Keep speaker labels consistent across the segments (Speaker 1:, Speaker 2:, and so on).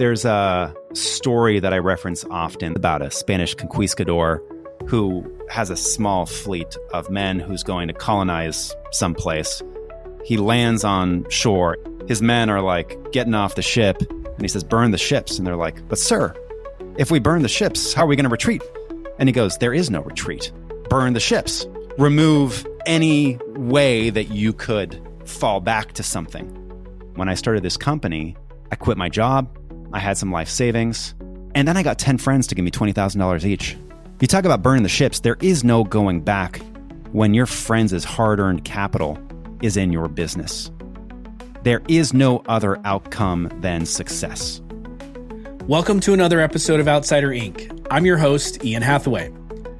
Speaker 1: There's a story that I reference often about a Spanish conquistador who has a small fleet of men who's going to colonize someplace. He lands on shore. His men are like getting off the ship, and he says, burn the ships. And they're like, but sir, if we burn the ships, how are we going to retreat? And he goes, there is no retreat. Burn the ships. Remove any way that you could fall back to something. When I started this company, I quit my job. I had some life savings. And then I got 10 friends to give me $20,000 each. You talk about burning the ships. There is no going back when your friends' hard-earned capital is in your business. There is no other outcome than success.
Speaker 2: Welcome to another episode of Outsider Inc. I'm your host, Ian Hathaway.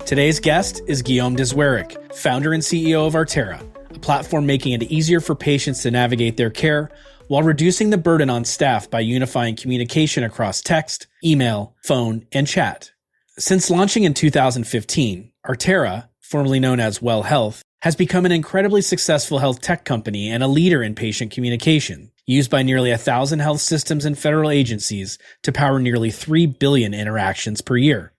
Speaker 2: Today's guest is Guillaume de Zwirek, founder and CEO of Artera, a platform making it easier for patients to navigate their care while reducing the burden on staff by unifying communication across text, email, phone, and chat. Since launching in 2015, Artera, formerly known as Well Health, has become an incredibly successful health tech company and a leader in patient communication, used by nearly 1,000 health systems and federal agencies to power nearly 3 billion interactions per year.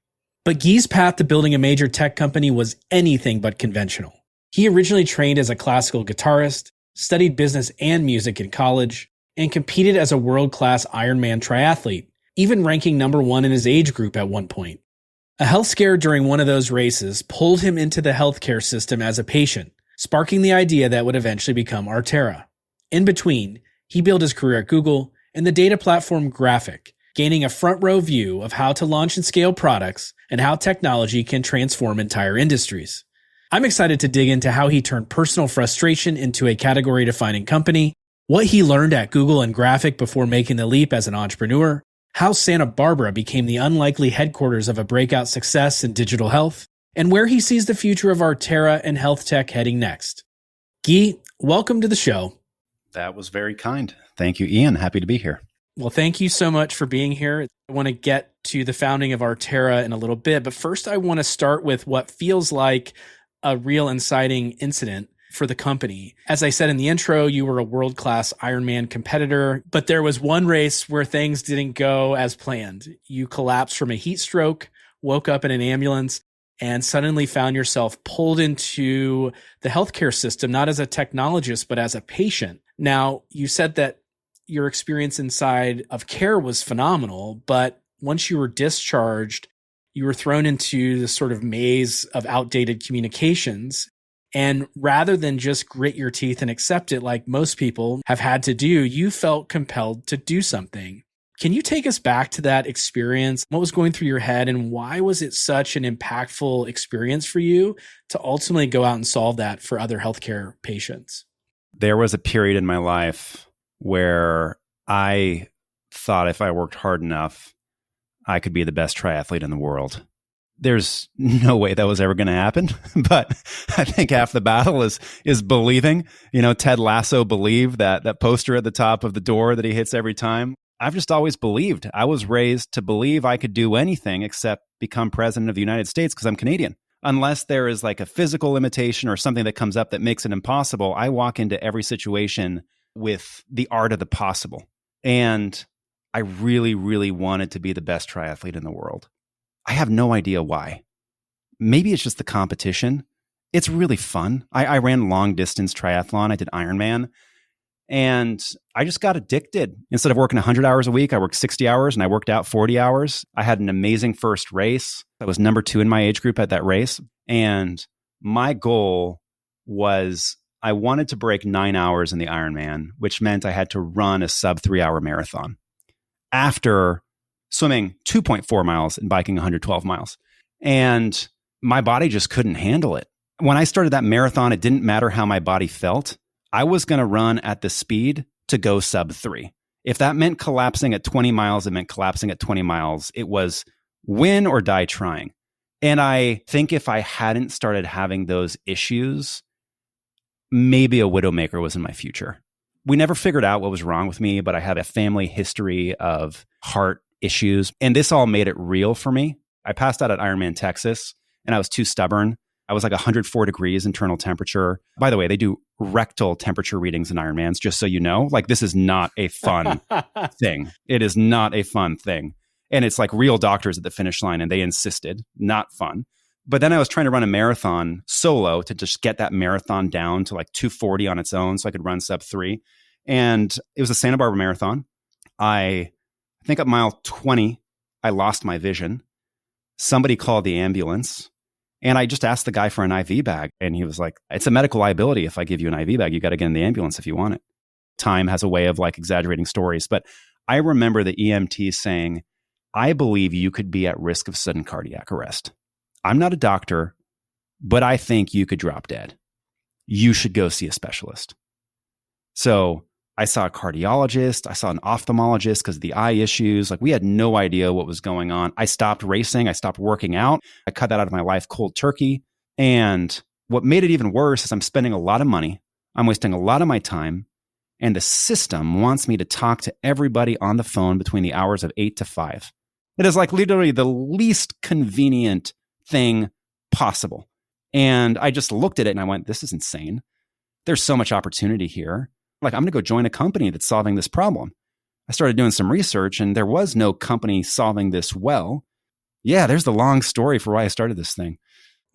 Speaker 2: But Guy's path to building a major tech company was anything but conventional. He originally trained as a classical guitarist, studied business and music in college, and competed as a world-class Ironman triathlete, even ranking number 1 in his age group at one point. A health scare during one of those races pulled him into the healthcare system as a patient, sparking the idea that would eventually become Artera. In between, he built his career at Google and the data platform Graphiq, gaining a front-row view of how to launch and scale products and how technology can transform entire industries. I'm excited to dig into how he turned personal frustration into a category-defining company, what he learned at Google and Graphiq before making the leap as an entrepreneur, how Santa Barbara became the unlikely headquarters of a breakout success in digital health, and where he sees the future of Artera and health tech heading next. Guy, welcome to the show.
Speaker 1: That was very kind. Thank you, Ian. Happy to be here.
Speaker 2: Well, thank you so much for being here. I want to get to the founding of Artera in a little bit, but first I want to start with what feels like a real inciting incident for the company. As I said in the intro, you were a world-class Ironman competitor, but there was one race where things didn't go as planned. You collapsed from a heat stroke, woke up in an ambulance, and suddenly found yourself pulled into the healthcare system, not as a technologist, but as a patient. Now, you said that your experience inside of care was phenomenal, but once you were discharged, you were thrown into this sort of maze of outdated communications. And rather than just grit your teeth and accept it like most people have had to do, you felt compelled to do something. Can you take us back to that experience? What was going through your head and why was it such an impactful experience for you to ultimately go out and solve that for other healthcare patients?
Speaker 1: There was a period in my life where I thought if I worked hard enough, I could be the best triathlete in the world. There's no way that was ever going to happen, but I think half the battle is believing. You know, Ted Lasso believed that poster at the top of the door that he hits every time. I've just always believed. I was raised to believe I could do anything except become president of the United States because I'm Canadian. Unless there is like a physical limitation or something that comes up that makes it impossible, I walk into every situation with the art of the possible. And I really, really wanted to be the best triathlete in the world. I have no idea why. Maybe it's just the competition. It's really fun. I ran long distance triathlon. I did Ironman. And I just got addicted. Instead of working 100 hours a week, I worked 60 hours and I worked out 40 hours. I had an amazing first race. I was number 2 in my age group at that race. And my goal was I wanted to break 9 hours in the Ironman, which meant I had to run a sub 3-hour marathon after swimming 2.4 miles and biking 112 miles. And my body just couldn't handle it. When I started that marathon, it didn't matter how my body felt. I was going to run at the speed to go sub 3. If that meant collapsing at 20 miles, it meant collapsing at 20 miles. It was win or die trying. And I think if I hadn't started having those issues, maybe a widowmaker was in my future. We never figured out what was wrong with me, but I had a family history of heart issues. And this all made it real for me. I passed out at Ironman, Texas, and I was too stubborn. I was like 104 degrees internal temperature. By the way, they do rectal temperature readings in Ironmans, just so you know. Like, this is not a fun thing. It is not a fun thing. And it's like real doctors at the finish line, and they insisted, not fun. But then I was trying to run a marathon solo to just get that marathon down to like 240 on its own so I could run sub 3. And it was a Santa Barbara marathon. I think at mile 20, I lost my vision. Somebody called the ambulance. And I just asked the guy for an IV bag. And he was like, it's a medical liability if I give you an IV bag. You got to get in the ambulance if you want it. Time has a way of like exaggerating stories. But I remember the EMT saying, I believe you could be at risk of sudden cardiac arrest. I'm not a doctor, but I think you could drop dead. You should go see a specialist. So I saw a cardiologist. I saw an ophthalmologist because of the eye issues. Like, we had no idea what was going on. I stopped racing. I stopped working out. I cut that out of my life cold turkey. And what made it even worse is I'm spending a lot of money. I'm wasting a lot of my time. And the system wants me to talk to everybody on the phone between the hours of 8 to 5. It is like literally the least convenient thing possible. And I just looked at it and I went, this is insane. There's so much opportunity here. Like, I'm going to go join a company that's solving this problem. I started doing some research and there was no company solving this well. Yeah, there's the long story for why I started this thing.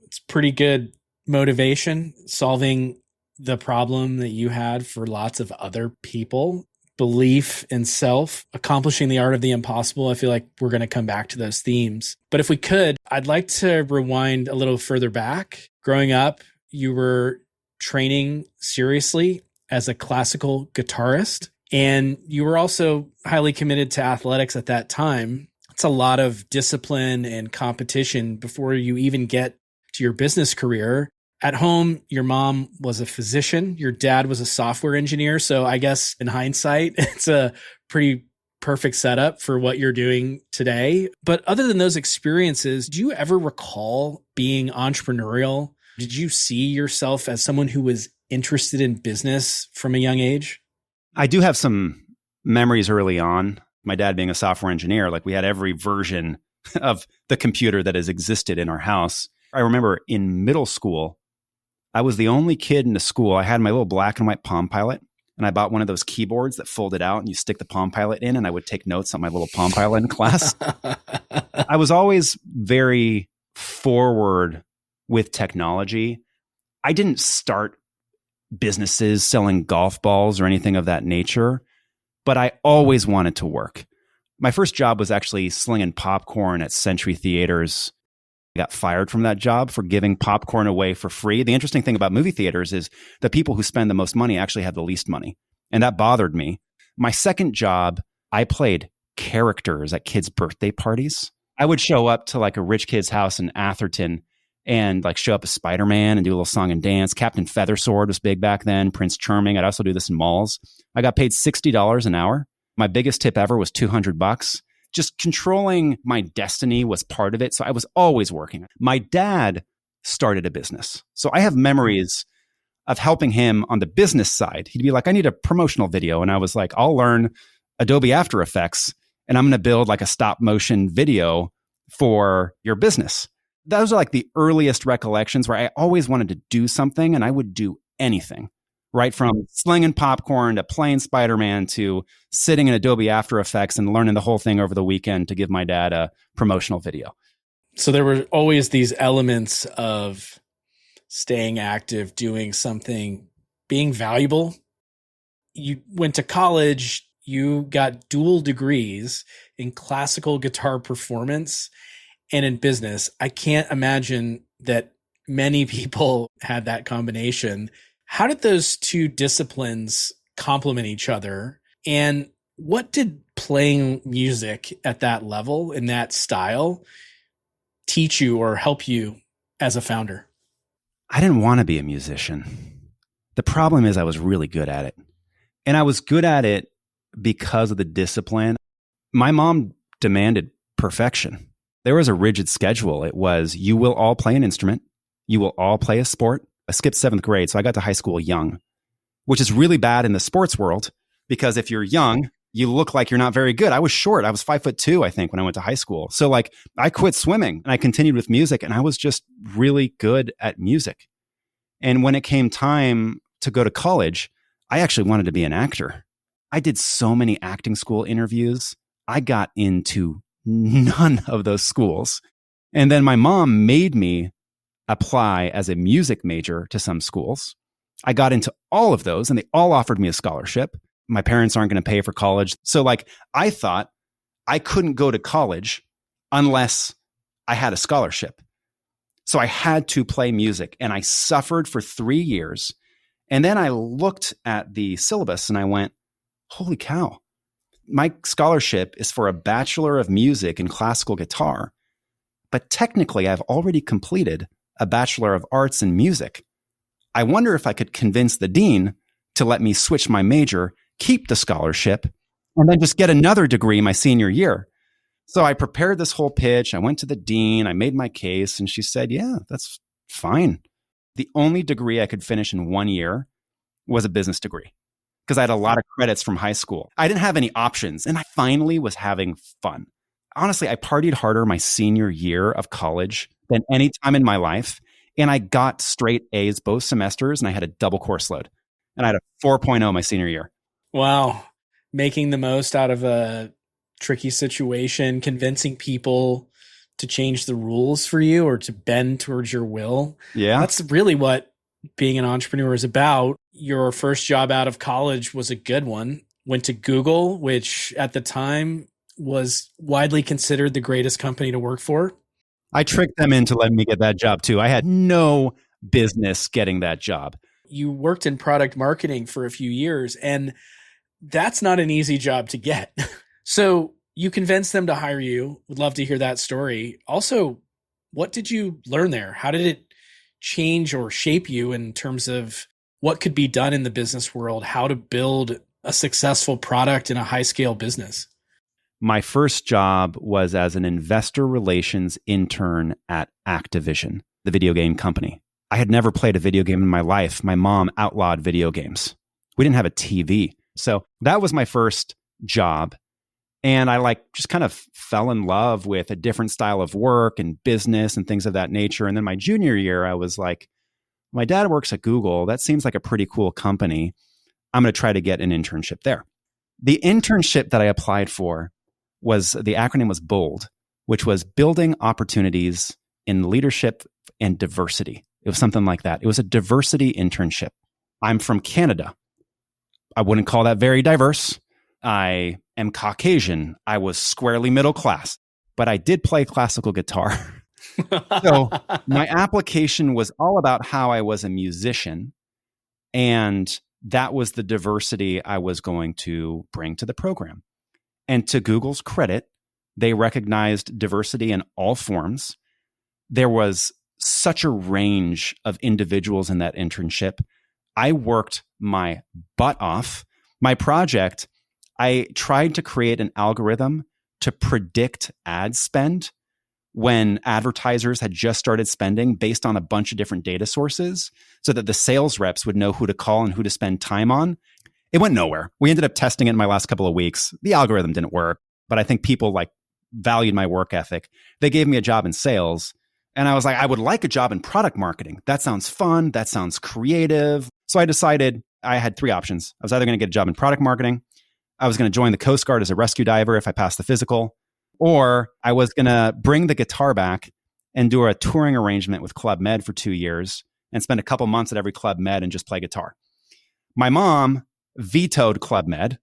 Speaker 2: It's pretty good motivation, solving the problem that you had for lots of other people. Belief in self, accomplishing the art of the impossible. I feel like we're going to come back to those themes. But if we could, I'd like to rewind a little further back. Growing up, you were training seriously as a classical guitarist, and you were also highly committed to athletics at that time. It's a lot of discipline and competition before you even get to your business career. At home, your mom was a physician. Your dad was a software engineer. So I guess in hindsight, it's a pretty perfect setup for what you're doing today. But other than those experiences, do you ever recall being entrepreneurial? Did you see yourself as someone who was interested in business from a young age?
Speaker 1: I do have some memories early on. My dad being a software engineer, like, we had every version of the computer that has existed in our house. I remember in middle school, I was the only kid in the school. I had my little black and white Palm Pilot, and I bought one of those keyboards that folded out and you stick the Palm Pilot in, and I would take notes on my little Palm Pilot in class. I was always very forward with technology. I didn't start businesses selling golf balls or anything of that nature, but I always wanted to work. My first job was actually slinging popcorn at Century Theaters. I got fired from that job for giving popcorn away for free. The interesting thing about movie theaters is the people who spend the most money actually have the least money. And that bothered me. My second job, I played characters at kids' birthday parties. I would show up to like a rich kid's house in Atherton and like show up as Spider-Man and do a little song and dance. Captain Feathersword was big back then. Prince Charming. I'd also do this in malls. I got paid $60 an hour. My biggest tip ever was $200. Just controlling my destiny was part of it. So I was always working. My dad started a business. So I have memories of helping him on the business side. He'd be like, I need a promotional video. And I was like, I'll learn Adobe After Effects and I'm going to build like a stop motion video for your business. Those are like the earliest recollections where I always wanted to do something and I would do anything, right? From slinging popcorn to playing Spider-Man to sitting in Adobe After Effects and learning the whole thing over the weekend to give my dad a promotional video.
Speaker 2: So there were always these elements of staying active, doing something, being valuable. You went to college, you got dual degrees in classical guitar performance and in business. I can't imagine that many people had that combination. How did those two disciplines complement each other? And what did playing music at that level, in that style, teach you or help you as a founder?
Speaker 1: I didn't want to be a musician. The problem is I was really good at it. And I was good at it because of the discipline. My mom demanded perfection. There was a rigid schedule. It was, you will all play an instrument. You will all play a sport. I skipped 7th grade, so I got to high school young, which is really bad in the sports world because if you're young, you look like you're not very good. I was short. I was 5'2", I think, when I went to high school. So like I quit swimming and I continued with music and I was just really good at music. And when it came time to go to college, I actually wanted to be an actor. I did so many acting school interviews. I got into none of those schools. And then my mom made me apply as a music major to some schools. I got into all of those and they all offered me a scholarship. My parents aren't going to pay for college. So I thought I couldn't go to college unless I had a scholarship. So I had to play music and I suffered for 3 years. And then I looked at the syllabus and I went, holy cow, my scholarship is for a Bachelor of Music in classical guitar. But technically, I've already completed a Bachelor of Arts in Music. I wonder if I could convince the dean to let me switch my major, keep the scholarship, and then just get another degree my senior year. So I prepared this whole pitch. I went to the dean. I made my case. And she said, yeah, that's fine. The only degree I could finish in 1 year was a business degree because I had a lot of credits from high school. I didn't have any options. And I finally was having fun. Honestly, I partied harder my senior year of college than any time in my life. And I got straight A's both semesters and I had a double course load. And I had a 4.0 my senior year.
Speaker 2: Wow. Making the most out of a tricky situation, convincing people to change the rules for you or to bend towards your will.
Speaker 1: Yeah.
Speaker 2: That's really what being an entrepreneur is about. Your first job out of college was a good one. Went to Google, which at the time was widely considered the greatest company to work for.
Speaker 1: I tricked them into letting me get that job too. I had no business getting that job.
Speaker 2: You worked in product marketing for a few years, and that's not an easy job to get. So you convinced them to hire you. Would love to hear that story. Also, what did you learn there? How did it change or shape you in terms of what could be done in the business world, how to build a successful product in a high-scale business?
Speaker 1: My first job was as an investor relations intern at Activision, the video game company. I had never played a video game in my life. My mom outlawed video games. We didn't have a TV. So that was my first job. And I just kind of fell in love with a different style of work and business and things of that nature. And then my junior year, I was like, my dad works at Google. That seems like a pretty cool company. I'm going to try to get an internship there. The internship that I applied for the acronym was BOLD, which was Building Opportunities in Leadership and Diversity. It was something like that. It was a diversity internship. I'm from Canada. I wouldn't call that very diverse. I am Caucasian. I was squarely middle class, but I did play classical guitar. So my application was all about how I was a musician. And that was the diversity I was going to bring to the program. And to Google's credit, they recognized diversity in all forms. There was such a range of individuals in that internship. I worked my butt off. My project, I tried to create an algorithm to predict ad spend when advertisers had just started spending based on a bunch of different data sources so that the sales reps would know who to call and who to spend time on. It went nowhere. We ended up testing it in my last couple of weeks. The algorithm didn't work, but I think people valued my work ethic. They gave me a job in sales. And I was like, I would like a job in product marketing. That sounds fun. That sounds creative. So I decided I had 3 options. I was either going to get a job in product marketing, I was going to join the Coast Guard as a rescue diver if I passed the physical, or I was going to bring the guitar back and do a touring arrangement with Club Med for 2 years and spend a couple months at every Club Med and just play guitar. My mom vetoed Club Med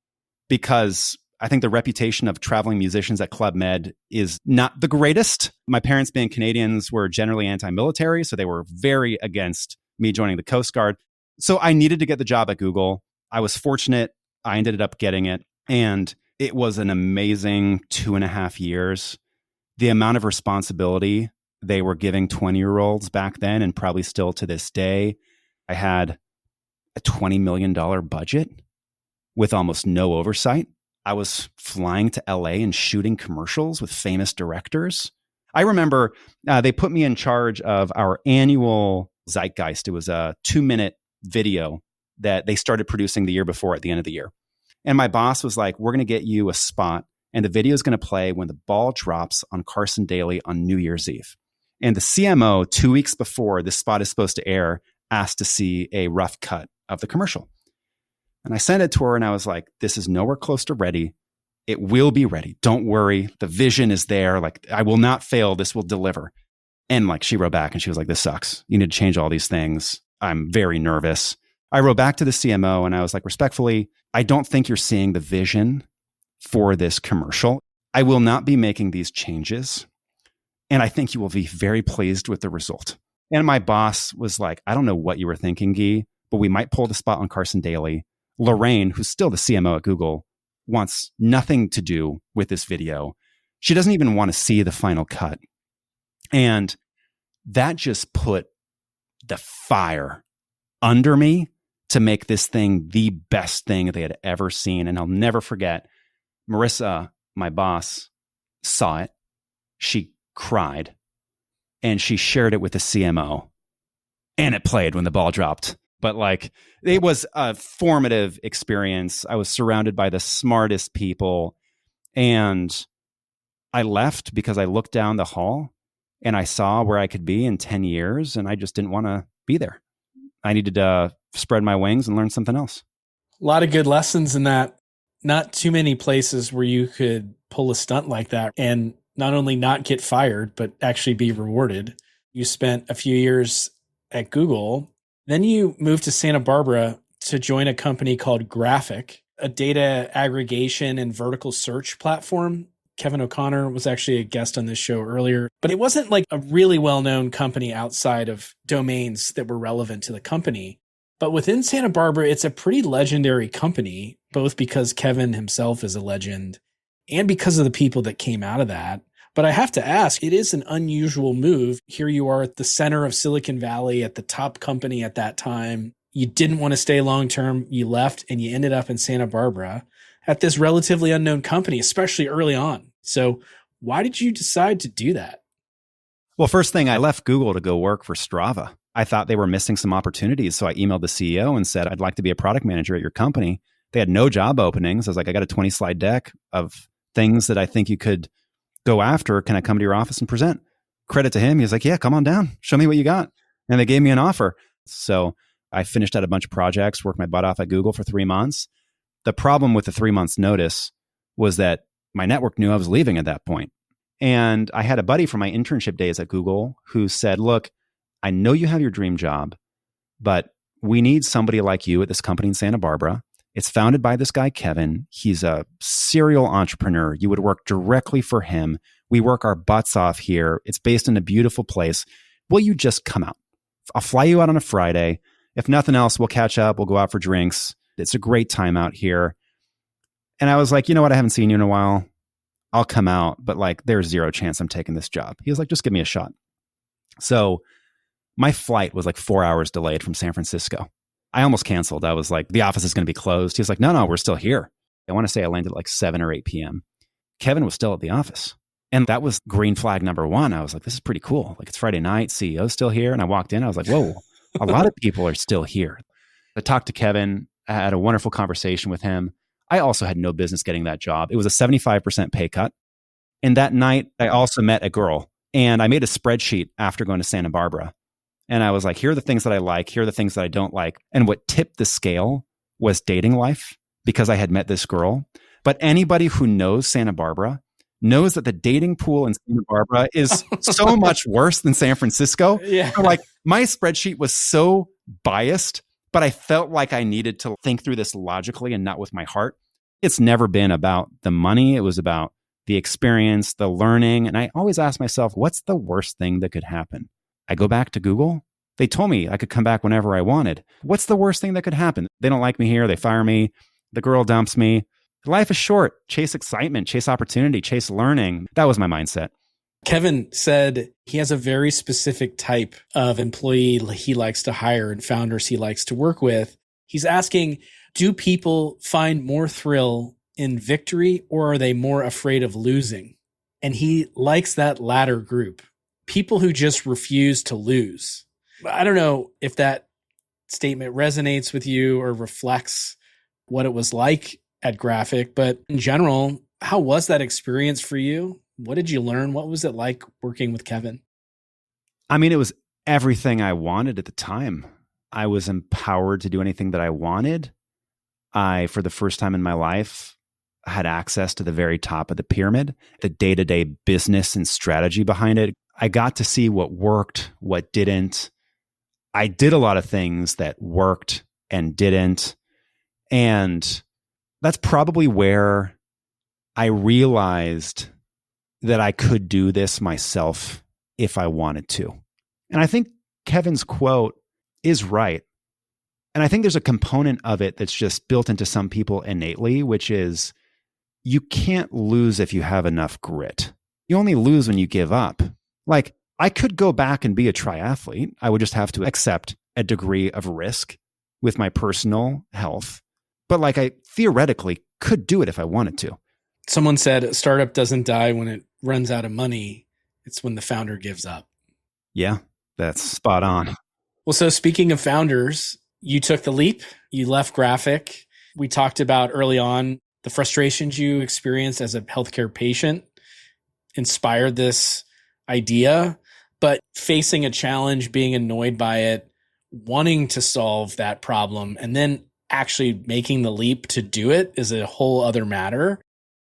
Speaker 1: because I think the reputation of traveling musicians at Club Med is not the greatest. My parents, being Canadians, were generally anti-military, so they were very against me joining the Coast Guard. So I needed to get the job at Google. I was fortunate. I ended up getting it. And it was an amazing 2.5 years. The amount of responsibility they were giving 20-year-olds back then, and probably still to this day. I had a $20 million budget with almost no oversight. I was flying to LA and shooting commercials with famous directors. I remember they put me in charge of our annual Zeitgeist. It was a 2-minute video that they started producing the year before at the end of the year. And my boss was like, we're going to get you a spot, and the video is going to play when the ball drops on Carson Daly on New Year's Eve. And the CMO, 2 weeks before this spot is supposed to air, asked to see a rough cut of the commercial. And I sent it to her and I was like, this is nowhere close to ready. It will be ready. Don't worry. The vision is there. Like, I will not fail. This will deliver. And like, she wrote back and she was like, this sucks. You need to change all these things. I'm very nervous. I wrote back to the CMO and I was like, respectfully, I don't think you're seeing the vision for this commercial. I will not be making these changes. And I think you will be very pleased with the result. And my boss was like, I don't know what you were thinking, Guy, but we might pull the spot on Carson Daly. Lorraine, who's still the CMO at Google, wants nothing to do with this video. She doesn't even want to see the final cut. And that just put the fire under me to make this thing the best thing they had ever seen. And I'll never forget, Marissa, my boss, saw it. She cried and she shared it with the CMO and it played when the ball dropped. But like, it was a formative experience. I was surrounded by the smartest people and I left because I looked down the hall and I saw where I could be in 10 years and I just didn't want to be there. I needed to spread my wings and learn something else.
Speaker 2: A lot of good lessons in that. Not too many places where you could pull a stunt like that and not only not get fired, but actually be rewarded. You spent a few years at Google. Then you moved to Santa Barbara to join a company called Graphiq, a data aggregation and vertical search platform. Kevin O'Connor was actually a guest on this show earlier, but it wasn't like a really well-known company outside of domains that were relevant to the company. But within Santa Barbara, it's a pretty legendary company, both because Kevin himself is a legend and because of the people that came out of that. But I have to ask, it is an unusual move. Here you are at the center of Silicon Valley, at the top company at that time. You didn't want to stay long-term. You left and you ended up in Santa Barbara at this relatively unknown company, especially early on. So why did you decide to do that?
Speaker 1: Well, first thing, I left Google to go work for Strava. I thought they were missing some opportunities. So I emailed the CEO and said, I'd like to be a product manager at your company. They had no job openings. I was like, I got a 20 slide deck of things that I think you could go after. Can I come to your office and present? Credit to him. He was like, yeah, come on down. Show me what you got. And they gave me an offer. So I finished out a bunch of projects, worked my butt off at Google for 3 months. The problem with the 3 months notice was that my network knew I was leaving at that point. And I had a buddy from my internship days at Google who said, look, I know you have your dream job, but we need somebody like you at this company in Santa Barbara. It's founded by this guy, Kevin. He's a serial entrepreneur. You would work directly for him. We work our butts off here. It's based in a beautiful place. Will you just come out? I'll fly you out on a Friday. If nothing else, we'll catch up. We'll go out for drinks. It's a great time out here. And I was like, you know what? I haven't seen you in a while. I'll come out, but like, there's zero chance I'm taking this job. He was like, just give me a shot. So my flight was like 4 hours delayed from San Francisco. I almost canceled. I was like, the office is going to be closed. He was like, no, we're still here. I want to say I landed at like 7 or 8 p.m. Kevin was still at the office. And that was green flag number one. I was like, this is pretty cool. Like, it's Friday night, CEO's still here. And I walked in, I was like, whoa, a lot of people are still here. I talked to Kevin. I had a wonderful conversation with him. I also had no business getting that job. It was a 75% pay cut. And that night, I also met a girl. And I made a spreadsheet after going to Santa Barbara. And I was like, here are the things that I like. Here are the things that I don't like. And what tipped the scale was dating life, because I had met this girl. But anybody who knows Santa Barbara knows that the dating pool in Santa Barbara is so much worse than San Francisco.
Speaker 2: Yeah.
Speaker 1: So like, my spreadsheet was so biased, but I felt like I needed to think through this logically and not with my heart. It's never been about the money. It was about the experience, the learning. And I always ask myself, what's the worst thing that could happen? I go back to Google. They told me I could come back whenever I wanted. What's the worst thing that could happen? They don't like me here. They fire me. The girl dumps me. Life is short. Chase excitement, chase opportunity, chase learning. That was my mindset.
Speaker 2: Kevin said he has a very specific type of employee he likes to hire and founders he likes to work with. He's asking, do people find more thrill in victory, or are they more afraid of losing? And he likes that latter group. People who just refuse to lose. I don't know if that statement resonates with you or reflects what it was like at Graphiq, but in general, how was that experience for you? What did you learn? What was it like working with Kevin?
Speaker 1: I mean, it was everything I wanted at the time. I was empowered to do anything that I wanted. I, for the first time in my life, had access to the very top of the pyramid, the day-to-day business and strategy behind it. I got to see what worked, what didn't. I did a lot of things that worked and didn't. And that's probably where I realized that I could do this myself if I wanted to. And I think Kevin's quote is right. And I think there's a component of it that's just built into some people innately, which is you can't lose if you have enough grit. You only lose when you give up. Like, I could go back and be a triathlete. I would just have to accept a degree of risk with my personal health. But like, I theoretically could do it if I wanted to.
Speaker 2: Someone said a startup doesn't die when it runs out of money. It's when the founder gives up.
Speaker 1: Yeah, that's spot on.
Speaker 2: Well, so speaking of founders, you took the leap. You left Graphiq. We talked about early on the frustrations you experienced as a healthcare patient inspired this idea, but facing a challenge, being annoyed by it, wanting to solve that problem, and then actually making the leap to do it is a whole other matter.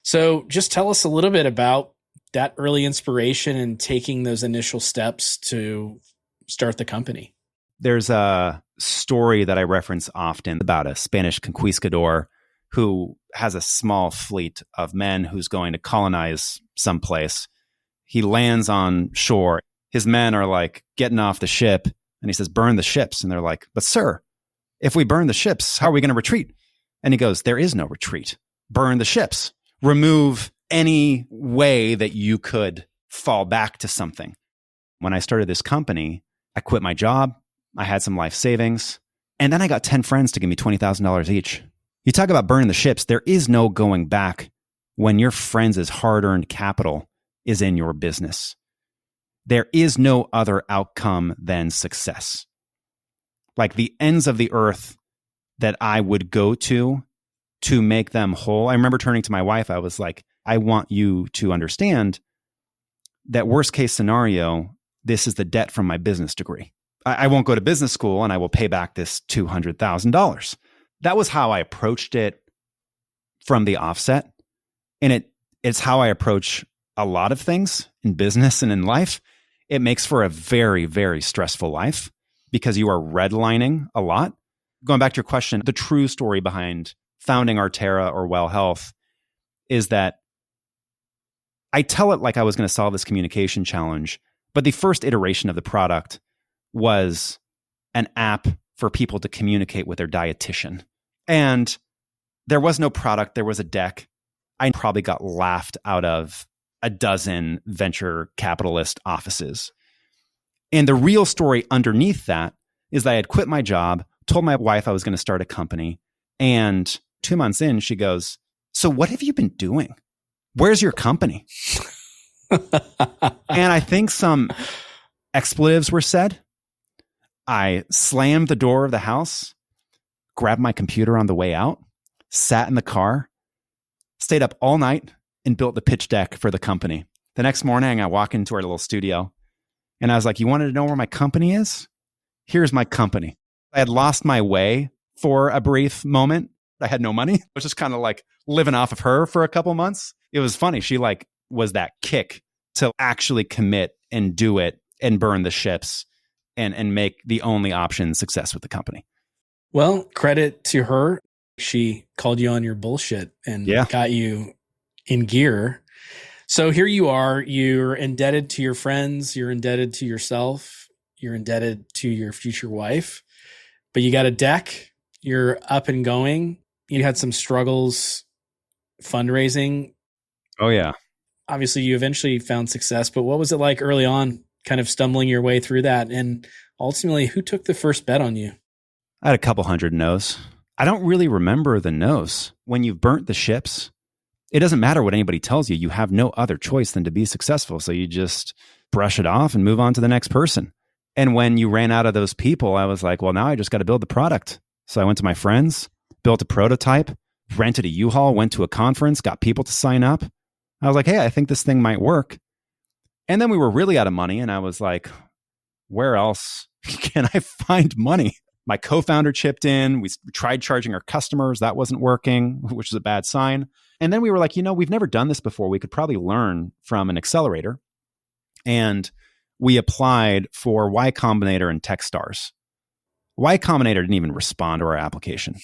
Speaker 2: So just tell us a little bit about that early inspiration and taking those initial steps to start the company.
Speaker 1: There's a story that I reference often about a Spanish conquistador who has a small fleet of men who's going to colonize someplace. He lands on shore. His men are like getting off the ship, and he says, "Burn the ships." And they're like, "But sir, if we burn the ships, how are we going to retreat?" And he goes, "There is no retreat. Burn the ships. Remove any way that you could fall back to something." When I started this company, I quit my job. I had some life savings. And then I got 10 friends to give me $20,000 each. You talk about burning the ships. There is no going back when your friends' hard-earned capital is in your business. There is no other outcome than success. Like, the ends of the earth that I would go to make them whole. I remember turning to my wife. I was like, I want you to understand that worst case scenario, this is the debt from my business degree. I won't go to business school and I will pay back this $200,000. That was how I approached it from the offset. And it's how I approach a lot of things in business and in life. It makes for a very, very stressful life because you are redlining a lot. Going back to your question, the true story behind founding Artera or Well Health is that I tell it like I was going to solve this communication challenge, but the first iteration of the product was an app for people to communicate with their dietitian. And there was no product, there was a deck. I probably got laughed out of a dozen venture capitalist offices. And the real story underneath that is that I had quit my job, told my wife I was going to start a company, and 2 months in, she goes, "So what have you been doing? Where's your company?" And I think some expletives were said. I slammed the door of the house, grabbed my computer on the way out, sat in the car, stayed up all night, and built the pitch deck for the company. The next morning, I walk into our little studio, and I was like, "You wanted to know where my company is? Here's my company." I had lost my way for a brief moment. I had no money. I was just kind of like living off of her for a couple months. It was funny. She like was that kick to actually commit and do it and burn the ships and make the only option success with the company.
Speaker 2: Well, credit to her. She called you on your bullshit and got you in gear. So here you are. You're indebted to your friends. You're indebted to yourself. You're indebted to your future wife. But you got a deck. You're up and going. You had some struggles fundraising.
Speaker 1: Oh, yeah.
Speaker 2: Obviously, you eventually found success. But what was it like early on, kind of stumbling your way through that? And ultimately, who took the first bet on you?
Speaker 1: I had a couple hundred no's. I don't really remember the no's. When you've burnt the ships, it doesn't matter what anybody tells you. You have no other choice than to be successful. So you just brush it off and move on to the next person. And when you ran out of those people, I was like, well, now I just got to build the product. So I went to my friends, built a prototype, rented a U-Haul, went to a conference, got people to sign up. I was like, hey, I think this thing might work. And then we were really out of money. And I was like, where else can I find money? My co-founder chipped in. We tried charging our customers. That wasn't working, which is a bad sign. And then we were like, we've never done this before. We could probably learn from an accelerator. And we applied for Y Combinator and Techstars. Y Combinator didn't even respond to our application.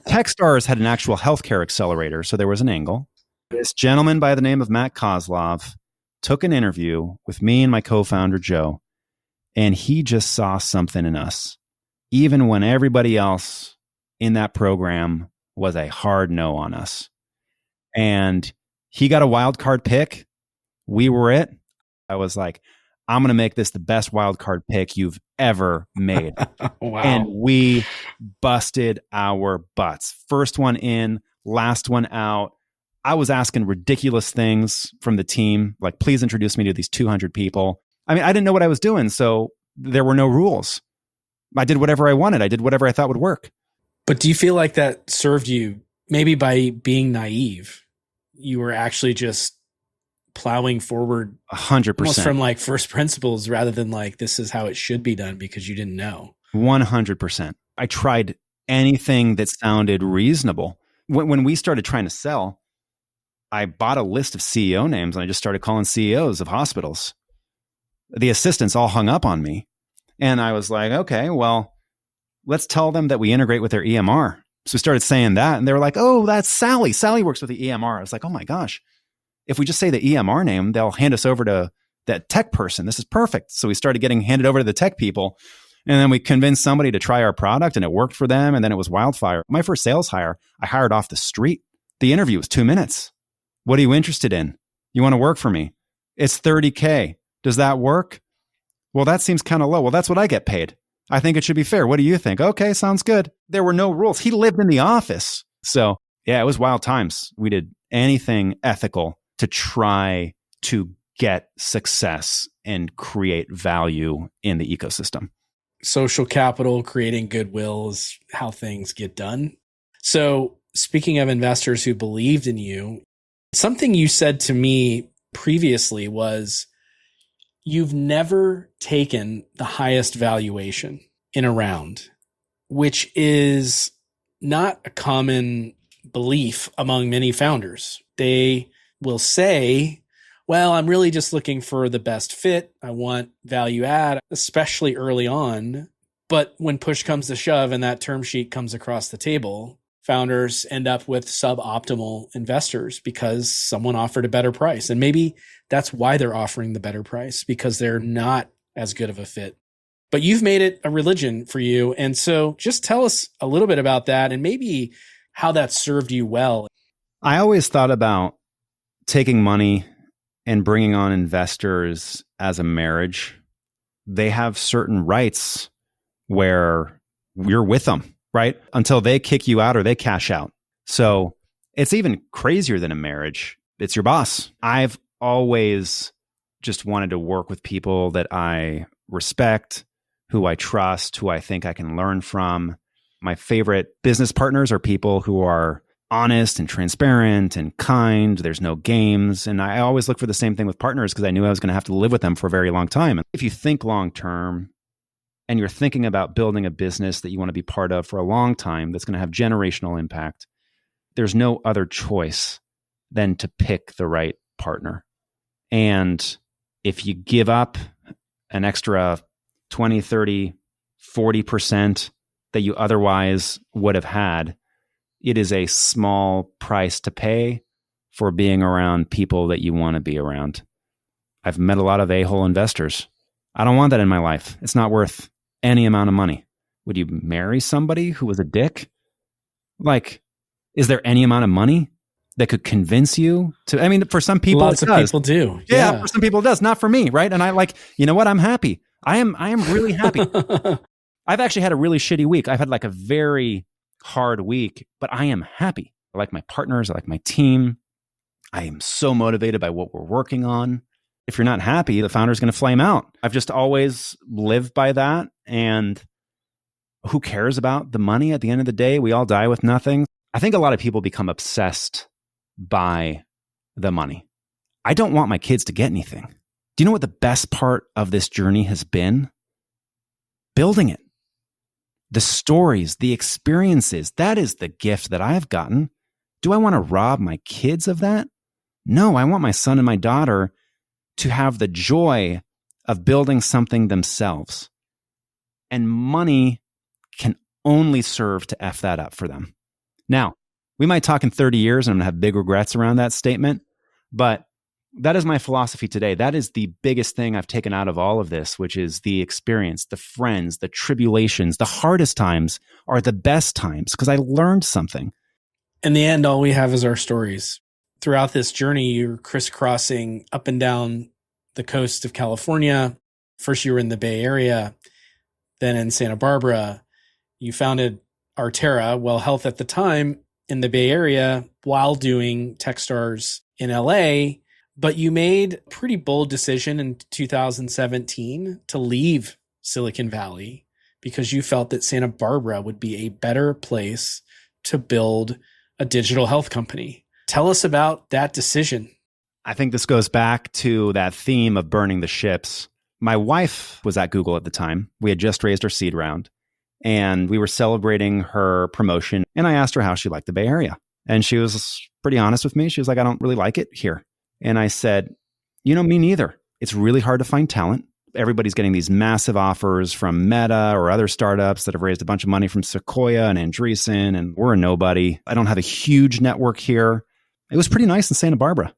Speaker 1: Techstars had an actual healthcare accelerator, so there was an angle. This gentleman by the name of Matt Kozlov took an interview with me and my co-founder, Joe, and he just saw something in us, even when everybody else in that program was a hard no on us. And he got a wild card pick. We were it. I was like, I'm going to make this the best wild card pick you've ever made.
Speaker 2: Wow.
Speaker 1: And we busted our butts. First one in, last one out. I was asking ridiculous things from the team, like, please introduce me to these 200 people. I mean, I didn't know what I was doing, so there were no rules. I did whatever I wanted. I did whatever I thought would work.
Speaker 2: But do you feel like that served you maybe by being naive? You were actually just plowing forward
Speaker 1: 100%.
Speaker 2: Almost from like first principles rather than like, this is how it should be done because you didn't know.
Speaker 1: 100%. I tried anything that sounded reasonable. When we started trying to sell, I bought a list of CEO names and I just started calling CEOs of hospitals. The assistants all hung up on me. And I was like, okay, well, let's tell them that we integrate with their EMR. So we started saying that and they were like, oh, that's Sally. Sally works with the EMR. I was like, oh my gosh. If we just say the EMR name, they'll hand us over to that tech person. This is perfect. So we started getting handed over to the tech people. And then we convinced somebody to try our product and it worked for them. And then it was wildfire. My first sales hire, I hired off the street. The interview was 2 minutes. What are you interested in? You want to work for me? It's $30K. Does that work? Well, that seems kind of low. Well, that's what I get paid. I think it should be fair. What do you think? Okay, sounds good. There were no rules. He lived in the office. So yeah, it was wild times. We did anything ethical to try to get success and create value in the ecosystem.
Speaker 2: Social capital, creating goodwill is how things get done. So speaking of investors who believed in you, something you said to me previously was you've never taken the highest valuation in a round, which is not a common belief among many founders. They will say, well, I'm really just looking for the best fit. I want value add, especially early on. But when push comes to shove and that term sheet comes across the table, founders end up with suboptimal investors because someone offered a better price. And maybe that's why they're offering the better price, because they're not as good of a fit. But you've made it a religion for you. And so just tell us a little bit about that and maybe how that served you well.
Speaker 1: I always thought about taking money and bringing on investors as a marriage. They have certain rights where you're with them, right? Until they kick you out or they cash out. So it's even crazier than a marriage. It's your boss. I've always just wanted to work with people that I respect, who I trust, who I think I can learn from. My favorite business partners are people who are honest and transparent and kind. There's no games. And I always look for the same thing with partners because I knew I was going to have to live with them for a very long time. And if you think long term and you're thinking about building a business that you want to be part of for a long time that's going to have generational impact, there's no other choice than to pick the right partner. And if you give up an extra 20, 30, 40% that you otherwise would have had, it is a small price to pay for being around people that you want to be around. I've met a lot of a-hole investors. I don't want that in my life. It's not worth any amount of money. Would you marry somebody who was a dick? Like, is there any amount of money that could convince you to? I mean, for some people,
Speaker 2: lots of people do.
Speaker 1: Yeah, for some people it does. Not for me, right? And I like, you know what? I'm happy. I am really happy. I've actually had a really shitty week. I've had like a very hard week, but I am happy. I like my partners. I like my team. I am so motivated by what we're working on. If you're not happy, the founder's going to flame out. I've just always lived by that. And who cares about the money at the end of the day? We all die with nothing. I think a lot of people become obsessed by the money. I don't want my kids to get anything. Do you know what the best part of this journey has been? Building it. The stories, the experiences, that is the gift that I've gotten. Do I want to rob my kids of that? No, I want my son and my daughter to have the joy of building something themselves. And money can only serve to F that up for them. Now, we might talk in 30 years and I'm going to have big regrets around that statement, but that is my philosophy today. That is the biggest thing I've taken out of all of this, which is the experience, the friends, the tribulations. The hardest times are the best times because I learned something.
Speaker 2: In the end, all we have is our stories. Throughout this journey, you're crisscrossing up and down the coast of California. First, you were in the Bay Area, then in Santa Barbara. You founded Artera, Well Health at the time, in the Bay Area while doing Techstars in LA. But you made a pretty bold decision in 2017 to leave Silicon Valley because you felt that Santa Barbara would be a better place to build a digital health company. Tell us about that decision.
Speaker 1: I think this goes back to that theme of burning the ships. My wife was at Google at the time. We had just raised our seed round and we were celebrating her promotion. And I asked her how she liked the Bay Area. And she was pretty honest with me. She was like, I don't really like it here. And I said, me neither. It's really hard to find talent. Everybody's getting these massive offers from Meta or other startups that have raised a bunch of money from Sequoia and Andreessen, and we're a nobody. I don't have a huge network here. It was pretty nice in Santa Barbara.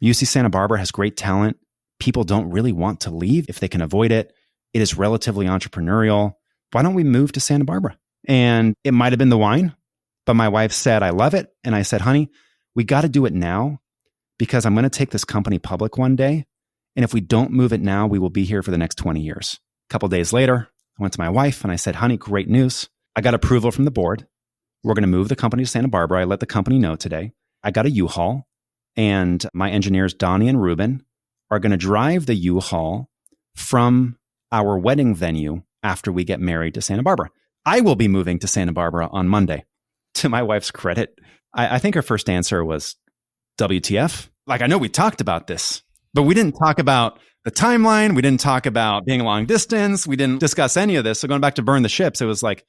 Speaker 1: UC Santa Barbara has great talent. People don't really want to leave if they can avoid it. It is relatively entrepreneurial. Why don't we move to Santa Barbara? And it might have been the wine, but my wife said, I love it. And I said, honey, we got to do it now because I'm going to take this company public one day. And if we don't move it now, we will be here for the next 20 years. A couple of days later, I went to my wife and I said, honey, great news. I got approval from the board. We're going to move the company to Santa Barbara. I let the company know today. I got a U-Haul and my engineers, Donnie and Ruben, are going to drive the U-Haul from our wedding venue after we get married to Santa Barbara. I will be moving to Santa Barbara on Monday. To my wife's credit, I think her first answer was, WTF? Like, I know we talked about this, but we didn't talk about the timeline. We didn't talk about being long distance. We didn't discuss any of this. So going back to burn the ships, it was like,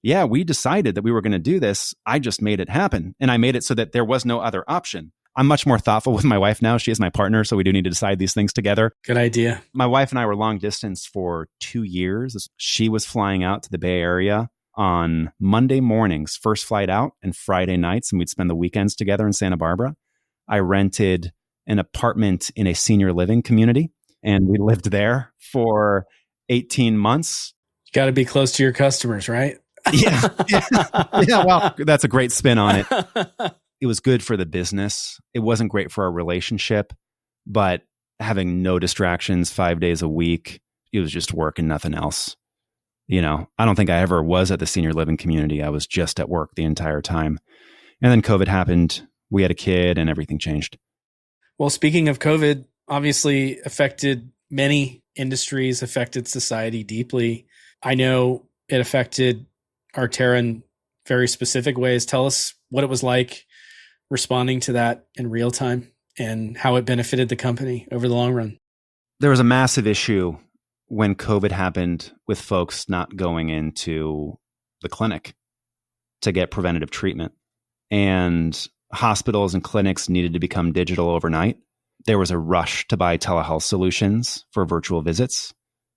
Speaker 1: yeah, we decided that we were going to do this. I just made it happen. And I made it so that there was no other option. I'm much more thoughtful with my wife now. She is my partner, so we do need to decide these things together.
Speaker 2: Good idea.
Speaker 1: My wife and I were long distance for 2 years. She was flying out to the Bay Area on Monday mornings, first flight out, and Friday nights, and we'd spend the weekends together in Santa Barbara. I rented an apartment in a senior living community, and we lived there for 18 months.
Speaker 2: You got to be close to your customers, right?
Speaker 1: Yeah. Well, that's a great spin on it. It was good for the business. It wasn't great for our relationship, but having no distractions 5 days a week, it was just work and nothing else. I don't think I ever was at the senior living community. I was just at work the entire time. And then COVID happened. We had a kid and everything changed.
Speaker 2: Well, speaking of COVID, obviously affected many industries, affected society deeply. I know it affected Artera in very specific ways. Tell us what it was like responding to that in real time and how it benefited the company over the long run.
Speaker 1: There was a massive issue when COVID happened with folks not going into the clinic to get preventative treatment. And hospitals and clinics needed to become digital overnight. There was a rush to buy telehealth solutions for virtual visits,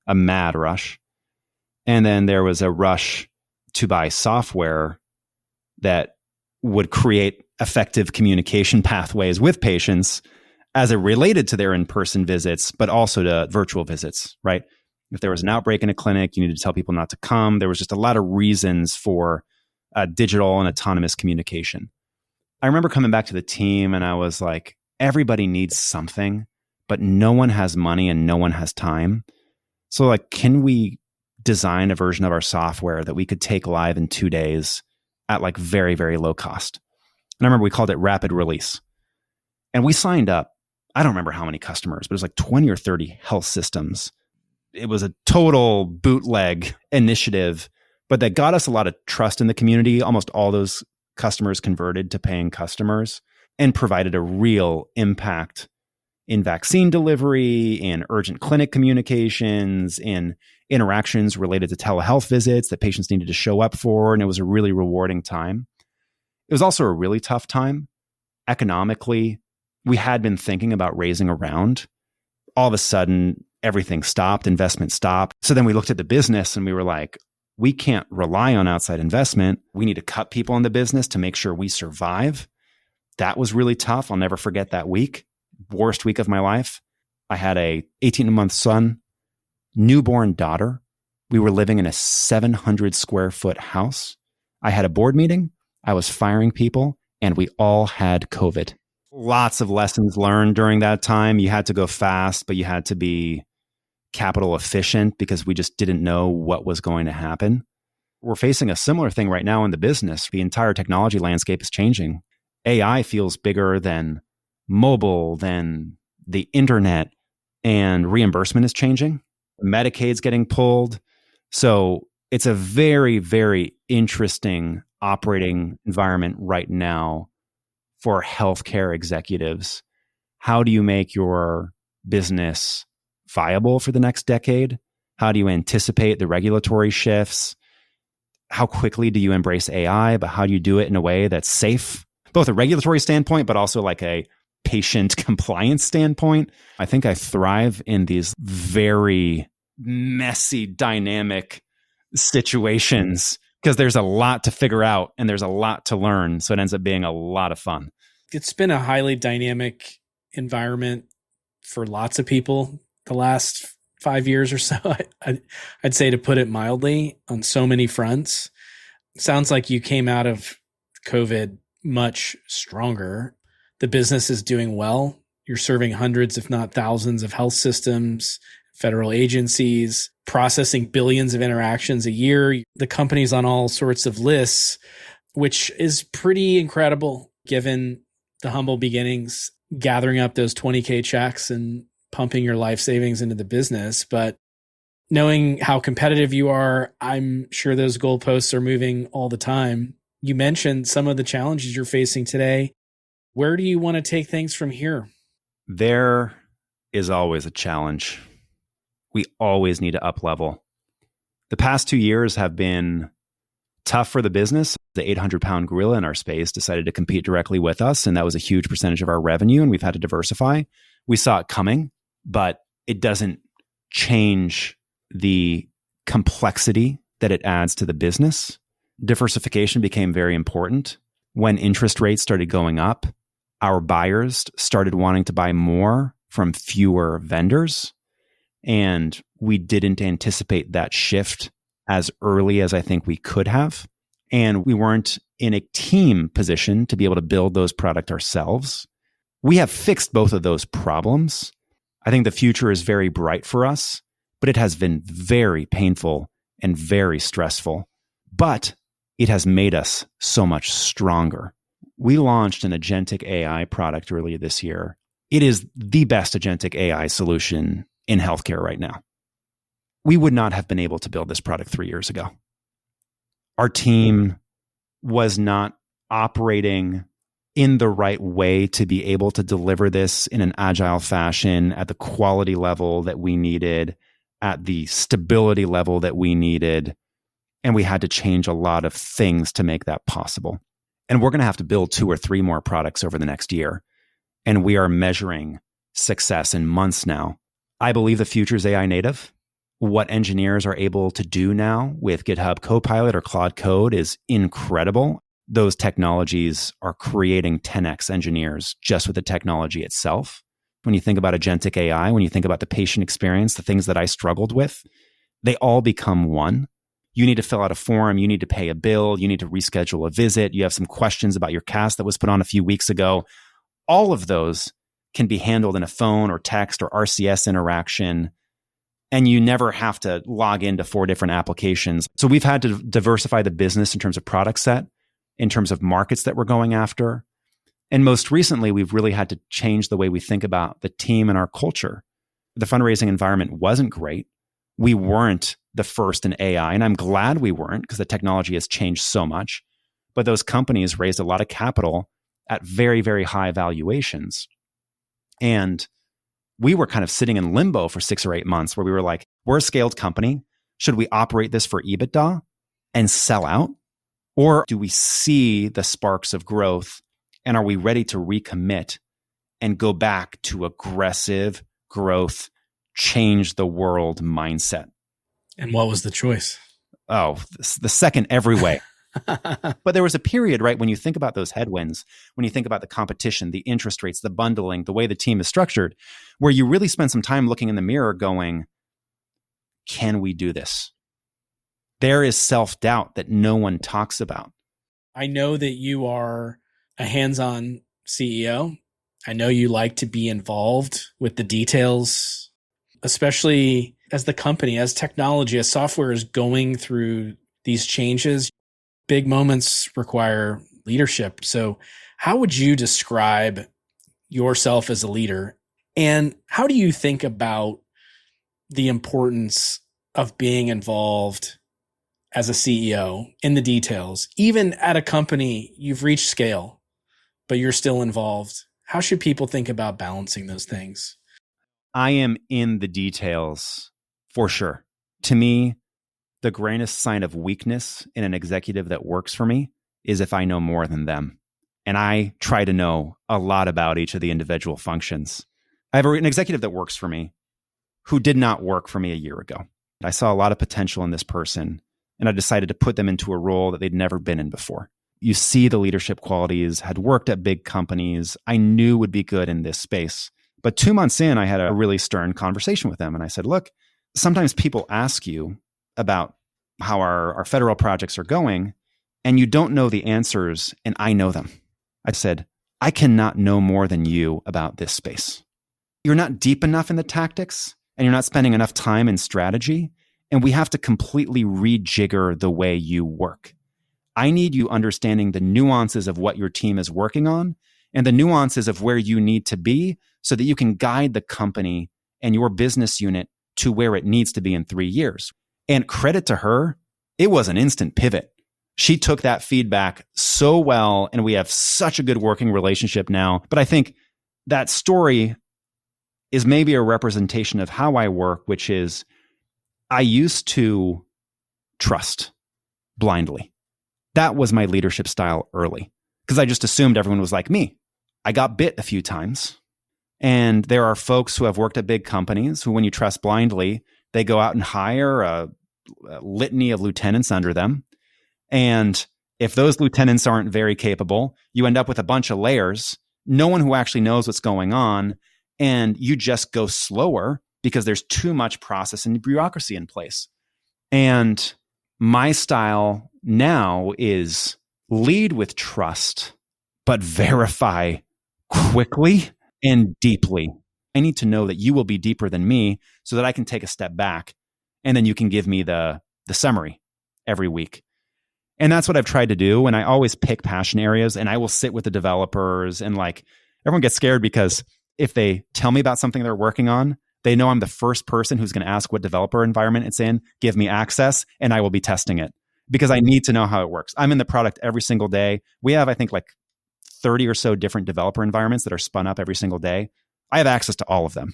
Speaker 1: a mad rush. And then there was a rush to buy software that would create effective communication pathways with patients as it related to their in-person visits, but also to virtual visits, right? If there was an outbreak in a clinic, you needed to tell people not to come. There was just a lot of reasons for digital and autonomous communication. I remember coming back to the team and I was like, everybody needs something, but no one has money and no one has time. So like, can we design a version of our software that we could take live in 2 days at like very, very low cost? And I remember we called it Rapid Release. And we signed up, I don't remember how many customers, but it was like 20 or 30 health systems. It was a total bootleg initiative, but that got us a lot of trust in the community. Almost all those customers converted to paying customers and provided a real impact in vaccine delivery, in urgent clinic communications, in interactions related to telehealth visits that patients needed to show up for. And it was a really rewarding time. It was also a really tough time. Economically, we had been thinking about raising a round. All of a sudden, everything stopped, investment stopped. So then we looked at the business and we were like, we can't rely on outside investment. We need to cut people in the business to make sure we survive. That was really tough. I'll never forget that week. Worst week of my life. I had a 18-month son, newborn daughter. We were living in a 700 square foot house. I had a board meeting. I was firing people and we all had COVID. Lots of lessons learned during that time. You had to go fast, but you had to be capital efficient because we just didn't know what was going to happen. We're facing a similar thing right now in the business. The entire technology landscape is changing. AI feels bigger than mobile, than the internet, and reimbursement is changing. Medicaid's getting pulled. So it's a very, very interesting operating environment right now for healthcare executives. How do you make your business viable for the next decade? How do you anticipate the regulatory shifts? How quickly do you embrace AI, but how do you do it in a way that's safe, both a regulatory standpoint, but also like a patient compliance standpoint? I think I thrive in these very messy, dynamic situations because there's a lot to figure out and there's a lot to learn. So it ends up being a lot of fun.
Speaker 2: It's been a highly dynamic environment for lots of people the last 5 years or so. I'd say, to put it mildly, on so many fronts. Sounds like you came out of COVID much stronger. The business is doing well. You're serving hundreds, if not thousands, of health systems, federal agencies, processing billions of interactions a year. The company's on all sorts of lists, which is pretty incredible given the humble beginnings, gathering up those 20K checks and pumping your life savings into the business. But knowing how competitive you are, I'm sure those goalposts are moving all the time. You mentioned some of the challenges you're facing today. Where do you want to take things from here?
Speaker 1: There is always a challenge. We always need to up level. The past 2 years have been tough for the business. The 800-pound gorilla in our space decided to compete directly with us, and that was a huge percentage of our revenue, and we've had to diversify. We saw it coming, but it doesn't change the complexity that it adds to the business. Diversification became very important. When interest rates started going up, our buyers started wanting to buy more from fewer vendors, and we didn't anticipate that shift as early as I think we could have. And we weren't in a team position to be able to build those products ourselves. We have fixed both of those problems. I think the future is very bright for us, but it has been very painful and very stressful. But it has made us so much stronger. We launched an agentic AI product earlier this year. It is the best agentic AI solution in healthcare right now. We would not have been able to build this product 3 years ago. Our team was not operating in the right way to be able to deliver this in an agile fashion at the quality level that we needed, at the stability level that we needed. And we had to change a lot of things to make that possible. And we're going to have to build 2 or 3 more products over the next year. And we are measuring success in months now. I believe the future is AI native. What engineers are able to do now with GitHub Copilot or Claude Code is incredible. Those technologies are creating 10x engineers just with the technology itself. When you think about agentic AI, when you think about the patient experience, the things that I struggled with, they all become one. You need to fill out a form. You need to pay a bill. You need to reschedule a visit. You have some questions about your cast that was put on a few weeks ago. All of those can be handled in a phone or text or RCS interaction. And you never have to log into 4 different applications. So we've had to diversify the business in terms of product set, in terms of markets that we're going after. And most recently, we've really had to change the way we think about the team and our culture. The fundraising environment wasn't great. We weren't the first in AI, and I'm glad we weren't because the technology has changed so much. But those companies raised a lot of capital at very, very high valuations. And we were kind of sitting in limbo for 6 or 8 months where we were like, we're a scaled company. Should we operate this for EBITDA and sell out? Or do we see the sparks of growth and are we ready to recommit and go back to aggressive growth, change the world mindset?
Speaker 2: And what was the choice?
Speaker 1: Oh, the second every way. But there was a period, right, when you think about those headwinds, when you think about the competition, the interest rates, the bundling, the way the team is structured, where you really spend some time looking in the mirror going, can we do this? There is self-doubt that no one talks about.
Speaker 2: I know that you are a hands-on CEO. I know you like to be involved with the details, especially as the company, as technology, as software is going through these changes. Big moments require leadership. So how would you describe yourself as a leader? And how do you think about the importance of being involved as a CEO in the details? Even at a company, you've reached scale, but you're still involved. How should people think about balancing those things?
Speaker 1: I am in the details for sure. To me, the greatest sign of weakness in an executive that works for me is if I know more than them. And I try to know a lot about each of the individual functions. I have an executive that works for me who did not work for me a year ago. I saw a lot of potential in this person, and I decided to put them into a role that they'd never been in before. You see the leadership qualities, had worked at big companies, I knew would be good in this space. But 2 months in, I had a really stern conversation with them. And I said, look, sometimes people ask you about how our federal projects are going, and you don't know the answers, and I know them. I said, I cannot know more than you about this space. You're not deep enough in the tactics, and you're not spending enough time in strategy, and we have to completely rejigger the way you work. I need you understanding the nuances of what your team is working on and the nuances of where you need to be so that you can guide the company and your business unit to where it needs to be in 3 years. And credit to her, it was an instant pivot. She took that feedback so well, and we have such a good working relationship now. But I think that story is maybe a representation of how I work, which is I used to trust blindly. That was my leadership style early because I just assumed everyone was like me. I got bit a few times. And there are folks who have worked at big companies who, when you trust blindly, they go out and hire a litany of lieutenants under them. And if those lieutenants aren't very capable, you end up with a bunch of layers, no one who actually knows what's going on, and you just go slower because there's too much process and bureaucracy in place. And my style now is lead with trust, but verify quickly and deeply. I need to know that you will be deeper than me so that I can take a step back, and then you can give me the summary every week. And that's what I've tried to do. And I always pick passion areas, and I will sit with the developers, and like everyone gets scared because if they tell me about something they're working on, they know I'm the first person who's going to ask what developer environment it's in, give me access, and I will be testing it because I need to know how it works. I'm in the product every single day. We have, I think, like 30 or so different developer environments that are spun up every single day. I have access to all of them.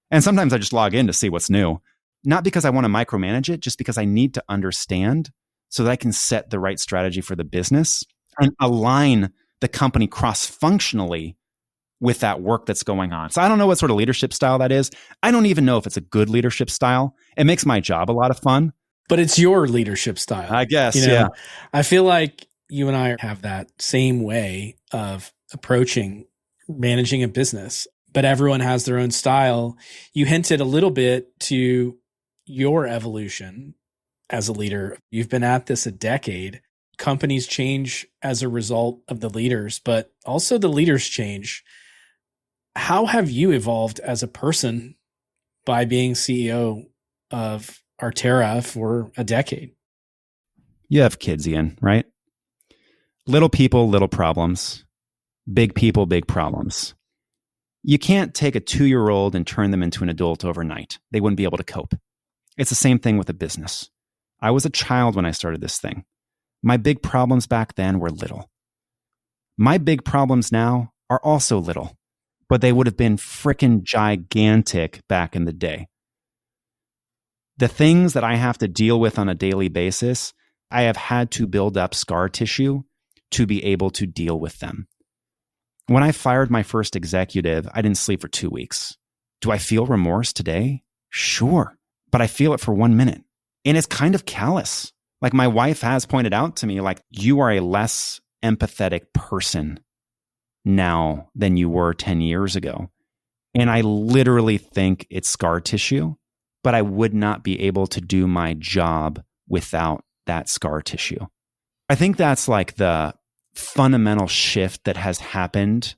Speaker 1: And sometimes I just log in to see what's new, not because I want to micromanage it, just because I need to understand so that I can set the right strategy for the business and align the company cross-functionally with that work that's going on. So I don't know what sort of leadership style that is. I don't even know if it's a good leadership style. It makes my job a lot of fun.
Speaker 2: But it's your leadership style.
Speaker 1: I guess, yeah.
Speaker 2: I feel like you and I have that same way of approaching managing a business, but everyone has their own style. You hinted a little bit to your evolution as a leader. You've been at this a decade. Companies change as a result of the leaders, but also the leaders change. How have you evolved as a person by being CEO of Artera for a decade?
Speaker 1: You have kids, Ian, right? Little people, little problems. Big people, big problems. You can't take a 2-year-old and turn them into an adult overnight. They wouldn't be able to cope. It's the same thing with a business. I was a child when I started this thing. My big problems back then were little. My big problems now are also little, but they would have been freaking gigantic back in the day. The things that I have to deal with on a daily basis, I have had to build up scar tissue to be able to deal with them. When I fired my first executive, I didn't sleep for 2 weeks. Do I feel remorse today? Sure. But I feel it for 1 minute. And it's kind of callous. Like my wife has pointed out to me, like, you are a less empathetic person now than you were 10 years ago. And I literally think it's scar tissue, but I would not be able to do my job without that scar tissue. I think that's like the fundamental shift that has happened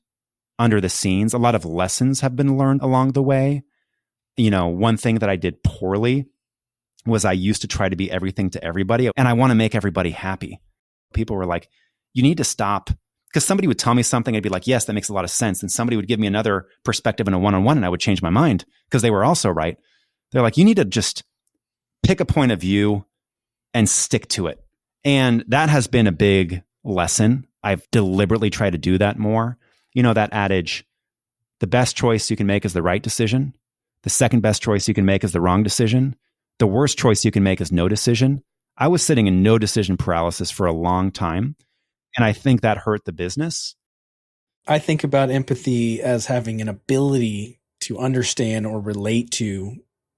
Speaker 1: under the scenes. A lot of lessons have been learned along the way. You know, one thing that I did poorly was I used to try to be everything to everybody, and I want to make everybody happy. People were like, you need to stop, because somebody would tell me something, I'd be like, yes, that makes a lot of sense. And somebody would give me another perspective in a one-on-one, and I would change my mind because they were also right. They're like, you need to just pick a point of view and stick to it. And that has been a big lesson. I've deliberately tried to do that more. You know, that adage, the best choice you can make is the right decision. The second best choice you can make is the wrong decision. The worst choice you can make is no decision. I was sitting in no decision paralysis for a long time, and I think that hurt the business.
Speaker 2: I think about empathy as having an ability to understand or relate to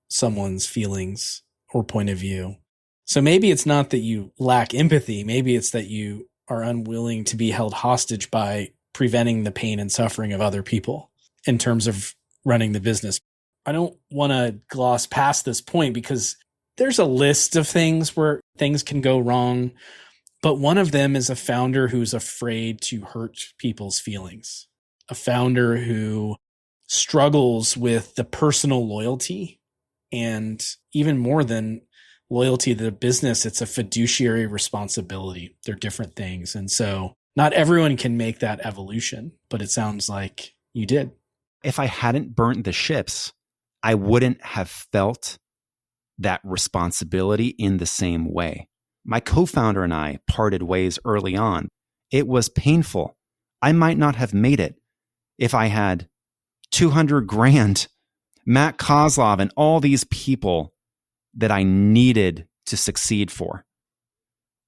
Speaker 2: someone's feelings or point of view. So maybe it's not that you lack empathy. Maybe it's that you are unwilling to be held hostage by preventing the pain and suffering of other people in terms of running the business. I don't want to gloss past this point because there's a list of things where things can go wrong, but one of them is a founder who's afraid to hurt people's feelings, a founder who struggles with the personal loyalty, and even more than loyalty to the business, it's a fiduciary responsibility. They're different things. And so not everyone can make that evolution, but it sounds like you did.
Speaker 1: If I hadn't burnt the ships, I wouldn't have felt that responsibility in the same way. My co-founder and I parted ways early on. It was painful. I might not have made it if I had 200 grand, Matt Kozlov, and all these people that I needed to succeed for.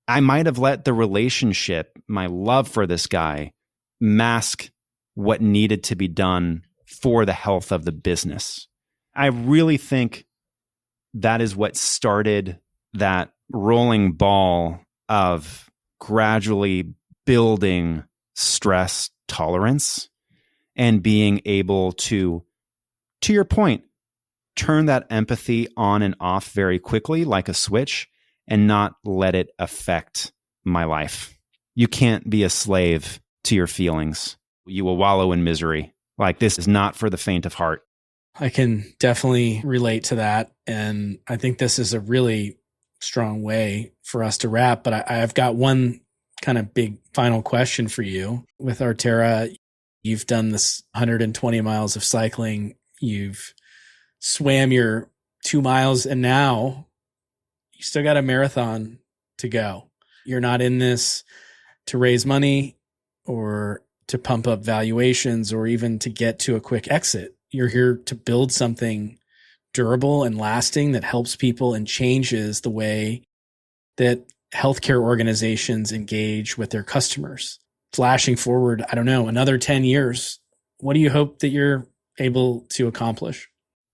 Speaker 1: I might have let the relationship, my love for this guy, mask what needed to be done for the health of the business. I really think that is what started that rolling ball of gradually building stress tolerance and being able to your point, turn that empathy on and off very quickly like a switch and not let it affect my life. You can't be a slave to your feelings. You will wallow in misery. Like, this is not for the faint of heart.
Speaker 2: I can definitely relate to that. And I think this is a really strong way for us to wrap. But I've got one kind of big final question for you. With Artera, you've done this 120 miles of cycling. You've swam your 2 miles, and now you still got a marathon to go. You're not in this to raise money or to pump up valuations or even to get to a quick exit. You're here to build something durable and lasting that helps people and changes the way that healthcare organizations engage with their customers. Flashing forward, I don't know, another 10 years, what do you hope that you're able to accomplish?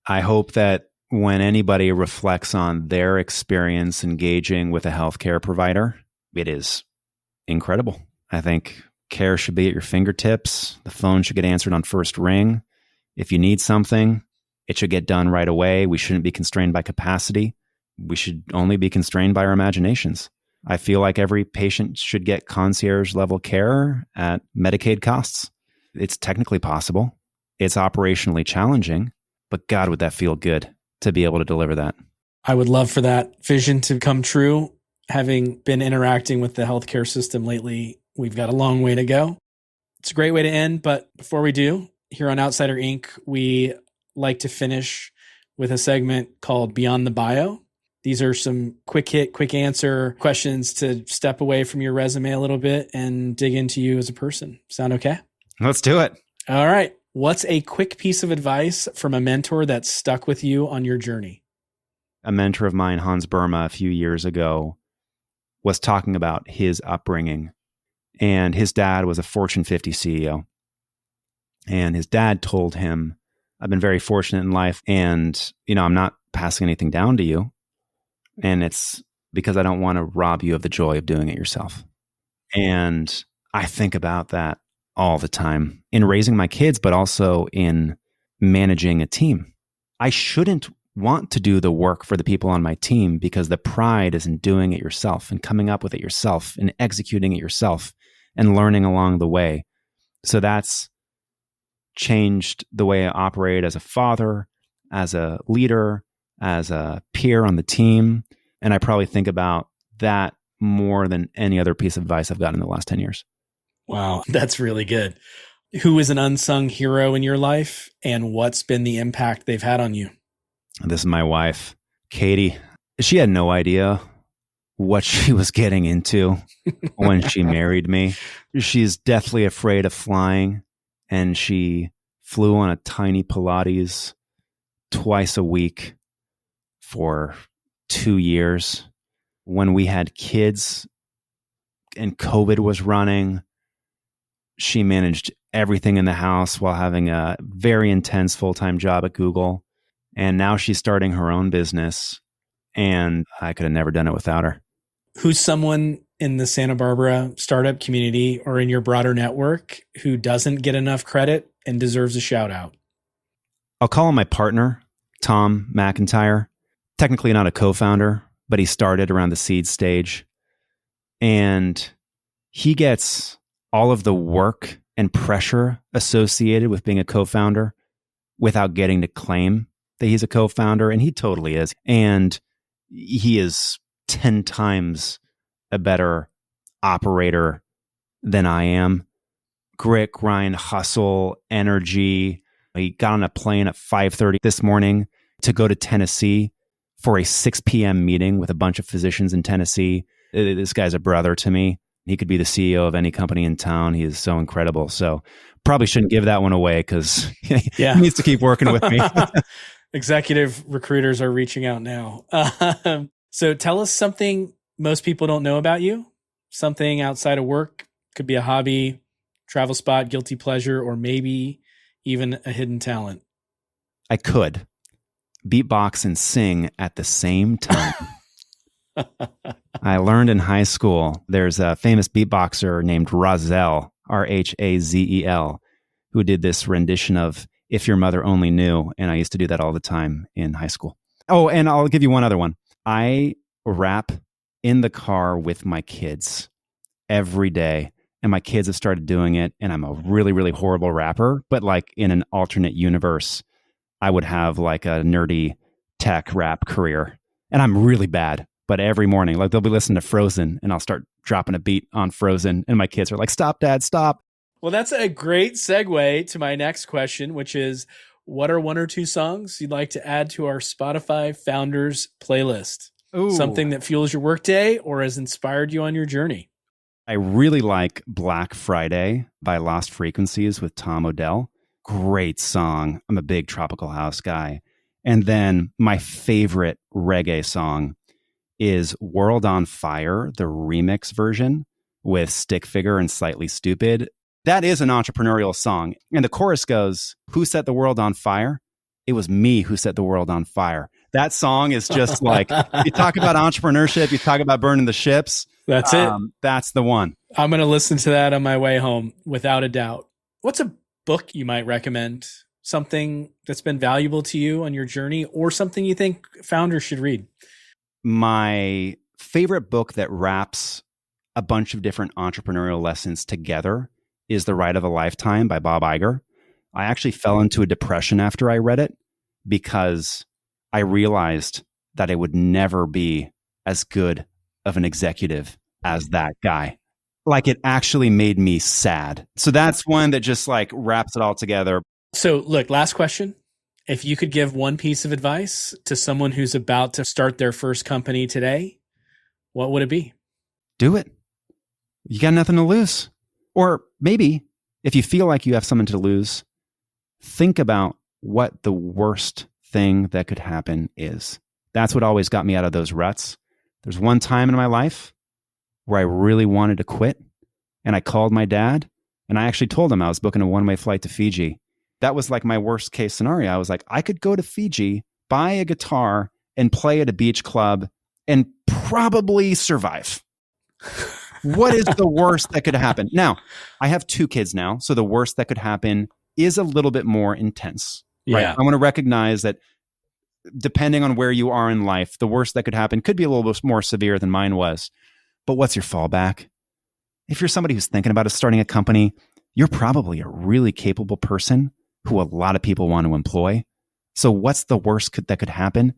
Speaker 1: I hope that when anybody reflects on their experience engaging with a healthcare provider, it is incredible. I think care should be at your fingertips. The phone should get answered on first ring. If you need something, it should get done right away. We shouldn't be constrained by capacity. We should only be constrained by our imaginations. I feel like every patient should get concierge level care at Medicaid costs. It's technically possible. It's operationally challenging, but God, would that feel good to be able to deliver that.
Speaker 2: I would love for that vision to come true. Having been interacting with the healthcare system lately, we've got a long way to go. It's a great way to end, but before we do, here on Outsider Inc., we like to finish with a segment called Beyond the Bio. These are some quick hit, quick answer questions to step away from your resume a little bit and dig into you as a person. Sound okay?
Speaker 1: Let's do it.
Speaker 2: All right. What's a quick piece of advice from a mentor that stuck with you on your journey?
Speaker 1: A mentor of mine, Hans Burma, a few years ago, was talking about his upbringing. And his dad was a Fortune 50 CEO. And his dad told him, I've been very fortunate in life, and I'm not passing anything down to you. And it's because I don't want to rob you of the joy of doing it yourself. And I think about that all the time in raising my kids, but also in managing a team. I shouldn't want to do the work for the people on my team because the pride is in doing it yourself and coming up with it yourself and executing it yourself and learning along the way. So that's changed the way I operate as a father, as a leader, as a peer on the team. And I probably think about that more than any other piece of advice I've gotten in the last 10 years.
Speaker 2: Wow, that's really good. Who is an unsung hero in your life, and what's been the impact they've had on you?
Speaker 1: This is my wife, Katie. She had no idea what she was getting into when she married me. She's deathly afraid of flying, and she flew on a tiny Pilates twice a week for 2 years. When we had kids and COVID was running, she managed everything in the house while having a very intense full-time job at Google. And now she's starting her own business, and I could have never done it without her.
Speaker 2: Who's someone in the Santa Barbara startup community or in your broader network who doesn't get enough credit and deserves a shout out?
Speaker 1: I'll call him my partner, Tom McIntyre. Technically not a co-founder, but he started around the seed stage. And he gets all of the work and pressure associated with being a co-founder without getting to claim that he's a co-founder, and he totally is. And he is 10 times a better operator than I am. Grit, grind, hustle, energy. He got on a plane at 5:30 this morning to go to Tennessee for a 6 p.m. meeting with a bunch of physicians in Tennessee. This guy's a brother to me. He could be the CEO of any company in town. He is so incredible. So probably shouldn't give that one away because he needs to keep working with me.
Speaker 2: Executive recruiters are reaching out now. So tell us something most people don't know about you, something outside of work. Could be a hobby, travel spot, guilty pleasure, or maybe even a hidden talent.
Speaker 1: I could beatbox and sing at the same time. I learned in high school, there's a famous beatboxer named Razel, Rhazel, who did this rendition of If Your Mother Only Knew. And I used to do that all the time in high school. Oh, and I'll give you one other one. I rap in the car with my kids every day. And my kids have started doing it. And I'm a really, really horrible rapper. But like in an alternate universe, I would have like a nerdy tech rap career. And I'm really bad. But every morning, like they'll be listening to Frozen and I'll start dropping a beat on Frozen. And my kids are like, stop, Dad, stop.
Speaker 2: Well, that's a great segue to my next question, which is, what are one or two songs you'd like to add to our Spotify Founders playlist?
Speaker 1: Ooh.
Speaker 2: Something that fuels your workday or has inspired you on your journey?
Speaker 1: I really like Black Friday by Lost Frequencies with Tom Odell. Great song. I'm a big Tropical House guy. And then my favorite reggae song is World on Fire, the remix version with Stick Figure and Slightly Stupid. That is an entrepreneurial song. And the chorus goes, who set the world on fire? It was me who set the world on fire. That song is just like, you talk about entrepreneurship, you talk about burning the ships.
Speaker 2: That's it.
Speaker 1: That's the one.
Speaker 2: I'm going to listen to that on my way home, without a doubt. What's a book you might recommend? Something that's been valuable to you on your journey, or something you think founders should read?
Speaker 1: My favorite book that wraps a bunch of different entrepreneurial lessons together is The Ride of a Lifetime by Bob Iger. I actually fell into a depression after I read it because I realized that I would never be as good of an executive as that guy. Like, it actually made me sad. So that's one that just like wraps it all together.
Speaker 2: So look, last question. If you could give one piece of advice to someone who's about to start their first company today, what would it be?
Speaker 1: Do it. You got nothing to lose. Or maybe if you feel like you have something to lose, think about what the worst thing that could happen is. That's what always got me out of those ruts. There's one time in my life where I really wanted to quit, and I called my dad, and I actually told him I was booking a one-way flight to Fiji. That was like my worst case scenario. I was like, I could go to Fiji, buy a guitar, and play at a beach club and probably survive. What is the worst that could happen? Now, I have 2 kids now, so the worst that could happen is a little bit more intense. Right?
Speaker 2: Yeah.
Speaker 1: I want to recognize that depending on where you are in life, the worst that could happen could be a little bit more severe than mine was. But what's your fallback? If you're somebody who's thinking about starting a company, you're probably a really capable person who a lot of people want to employ. So what's the worst that could happen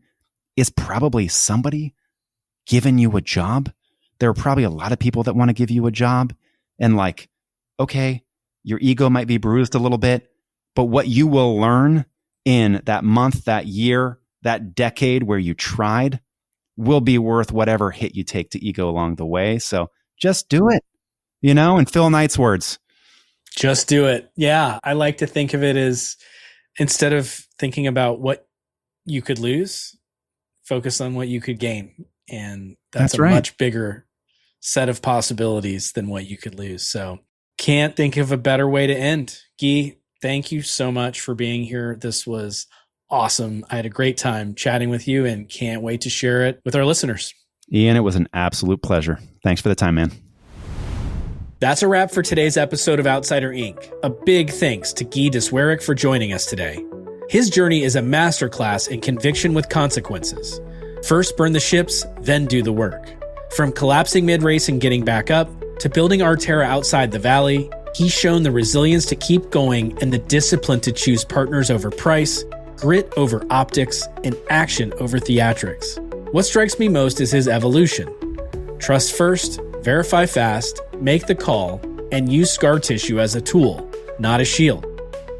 Speaker 1: is probably somebody giving you a job. There are probably a lot of people that want to give you a job. And like, okay, your ego might be bruised a little bit, but what you will learn in that month, that year, that decade where you tried will be worth whatever hit you take to ego along the way. So just do it, in Phil Knight's words.
Speaker 2: Just do it. Yeah. I like to think of it as, instead of thinking about what you could lose, focus on what you could gain. And that's a much bigger set of possibilities than what you could lose. So can't think of a better way to end. Guy, thank you so much for being here. This was awesome. I had a great time chatting with you and can't wait to share it with our listeners.
Speaker 1: Ian, it was an absolute pleasure. Thanks for the time, man.
Speaker 2: That's a wrap for today's episode of Outsider Inc. A big thanks to Guy de Zwirek for joining us today. His journey is a masterclass in conviction with consequences. First burn the ships, then do the work. From collapsing mid-race and getting back up, to building Artera outside the valley, he's shown the resilience to keep going and the discipline to choose partners over price, grit over optics, and action over theatrics. What strikes me most is his evolution. Trust first, verify fast, make the call, and use scar tissue as a tool, not a shield.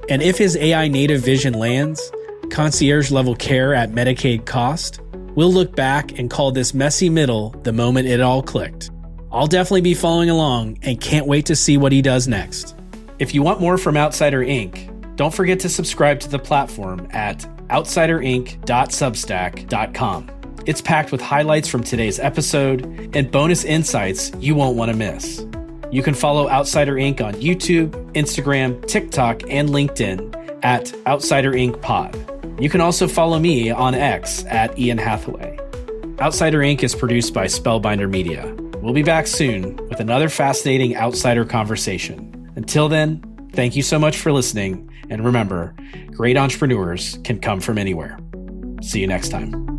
Speaker 2: And if his AI native vision lands, concierge level care at Medicaid cost, we'll look back and call this messy middle the moment it all clicked. I'll definitely be following along and can't wait to see what he does next. If you want more from Outsider Inc., don't forget to subscribe to the platform at outsiderinc.substack.com. It's packed with highlights from today's episode and bonus insights you won't want to miss. You can follow Outsider Inc. on YouTube, Instagram, TikTok, and LinkedIn at Outsider Inc. Pod. You can also follow me on X at Ian Hathaway. Outsider Inc. is produced by Spellbinder Media. We'll be back soon with another fascinating outsider conversation. Until then, thank you so much for listening. And remember, great entrepreneurs can come from anywhere. See you next time.